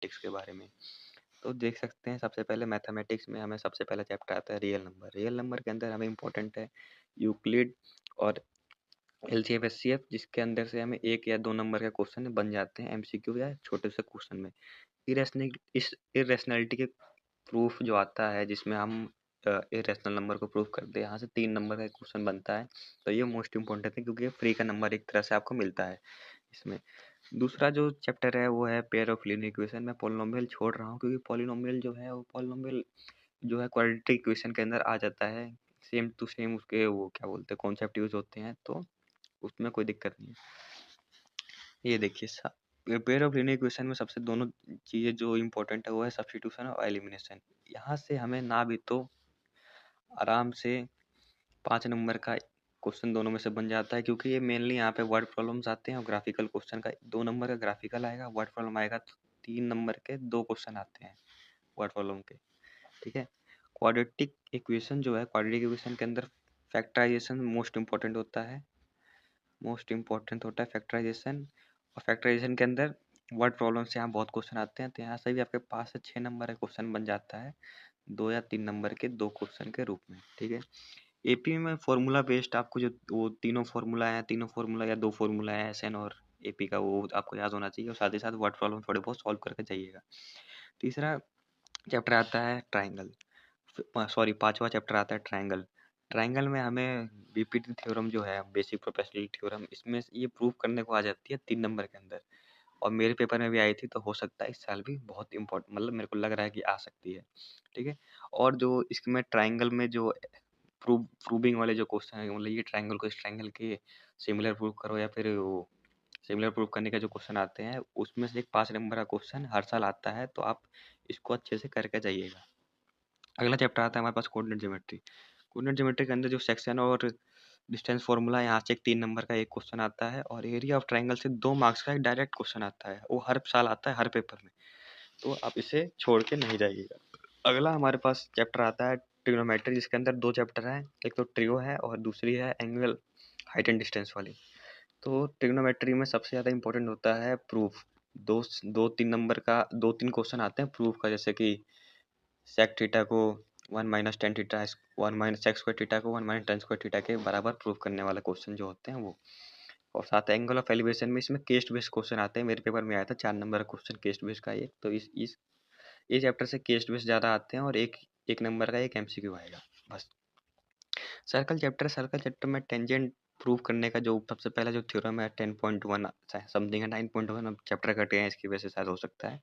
Mathematics के बारे में। तो देख सकते हैं सबसे पहले मैथमेटिक्स में हमें सबसे पहला चैप्टर आता है रियल नंबर। रियल नंबर के अंदर हमें इम्पोर्टेंट है यूक्लिड और एलसीएम एचसीएफ, जिसके अंदर से हमें 1 या 2 नंबर का क्वेश्चन बन जाते हैं एमसीक्यू या छोटे से क्वेश्चन में। इस इरेशनैलिटी के प्रूफ जो आता है जिसमें हम इरेशनल नंबर को प्रूफ करते हैं, यहाँ से 3 नंबर का क्वेश्चन बनता है। तो ये मोस्ट इंपॉर्टेंट है क्योंकि ये फ्री का नंबर एक तरह से आपको मिलता है इसमें। दूसरा जो चैप्टर है वो है पेयर ऑफ लीनियर इक्वेशन। मैं पॉलिनोमियल छोड़ रहा हूँ क्योंकि पॉलिनोमियल जो है वो पॉलिनोमियल जो है क्वाड्रेटिक इक्वेशन के अंदर आ जाता है। सेम टू सेम उसके वो क्या बोलते हैं कॉन्सेप्ट यूज होते हैं, तो उसमें कोई दिक्कत नहीं है। ये देखिए पेयर ऑफ लीनियर इक्वेशन में सबसे दोनों चीज़ें जो इम्पोर्टेंट है वो है सब्स्टिट्यूशन और एलिमिनेशन। यहाँ से हमें ना भी तो आराम से 5 नंबर का क्वेश्चन दोनों में से बन जाता है, क्योंकि ये मेनली यहाँ पे वर्ड प्रॉब्लम्स आते हैं और ग्राफिकल क्वेश्चन का 2 नंबर का ग्राफिकल आएगा, वर्ड प्रॉब्लम आएगा तो 3 नंबर के 2 क्वेश्चन आते हैं वर्ड प्रॉब्लम के। ठीक है। क्वाड्रेटिक इक्वेशन जो है, क्वाड्रेटिक इक्वेशन के अंदर फैक्टराइजेशन मोस्ट इम्पोर्टेंट होता है फैक्टराइजेशन। और फैक्टराइजेशन के अंदर वर्ड प्रॉब्लम से यहाँ बहुत क्वेश्चन आते हैं, तो यहाँ से भी आपके 5 से 6 नंबर का क्वेश्चन बन जाता है 2 या 3 नंबर के 2 क्वेश्चन के रूप में। ठीक है। एपी में फॉर्मूला बेस्ड आपको जो वो तीनों फॉर्मूला या 2 फॉर्मूला है एसएन और एपी का, वो आपको याद होना चाहिए और साथ ही साथ वर्ड प्रॉब्लम थोड़े बहुत सॉल्व करके जाइएगा। तीसरा चैप्टर आता है ट्राइंगल, सॉरी 5वां चैप्टर आता है ट्राइंगल। ट्राइंगल में हमें बीपीटी थ्योरम जो है बेसिक प्रोपोर्शनलिटी थ्योरम, इसमें ये प्रूव करने को आ जाती है 3 नंबर के अंदर, और मेरे पेपर में भी आई थी, तो हो सकता है इस साल भी बहुत इम्पोर्टेंट, मतलब मेरे को लग रहा है कि आ सकती है। ठीक है। और जो इसमें ट्राइंगल में जो प्रूविंग वाले जो क्वेश्चन है, मतलब ये ट्राइंगल को इस ट्राइंगल के सिमिलर प्रूव करो या फिर वो सिमिलर प्रूव करने का जो क्वेश्चन आते हैं, उसमें से एक 5 नंबर का क्वेश्चन हर साल आता है, तो आप इसको अच्छे से करके जाइएगा। अगला चैप्टर आता है हमारे पास कोऑर्डिनेट ज्योमेट्री। कोऑर्डिनेट ज्योमेट्री के अंदर जो सेक्शन और डिस्टेंस फार्मूला, यहाँ से एक 3 नंबर का एक क्वेश्चन आता है, और एरिया ऑफ ट्राइंगल से 2 मार्क्स का एक डायरेक्ट क्वेश्चन आता है, वो हर साल आता है हर पेपर में, तो आप इसे छोड़ के नहीं जाइएगा। अगला हमारे पास चैप्टर आता है ट्रिग्नोमेट्री, जिसके अंदर 2 चैप्टर हैं, एक तो ट्रियो है और दूसरी है एंगल हाइट एंड डिस्टेंस वाली। तो ट्रिग्नोमेट्री में सबसे ज़्यादा इंपॉर्टेंट होता है प्रूफ। दो तीन नंबर का 2-3 क्वेश्चन आते हैं प्रूफ का, जैसे कि सेक थीटा को 1 minus tan theta 1 minus sec square theta को 1 माइनस टेन स्क्वायर थीटा के बराबर प्रूफ करने वाले क्वेश्चन जो होते हैं वो। और साथ एंगल ऑफ एलिवेशन में इसमें केस्ट बेस्ड क्वेश्चन आते हैं, मेरे पेपर में आया था 4 नंबर का क्वेश्चन केस्ट बेस्ड का एक, तो इस ये चैप्टर से केस्ट बेस्ड ज़्यादा आते हैं, और एक नंबर का एक एमसीक्यू आएगा बस। सर्कल चैप्टर में टेंजेंट प्रूव करने का जो सबसे पहला जो थ्योरम है 10.1 समथिंग है, 9.1 अब चैप्टर कटे हैं इसकी वजह से शायद हो सकता है।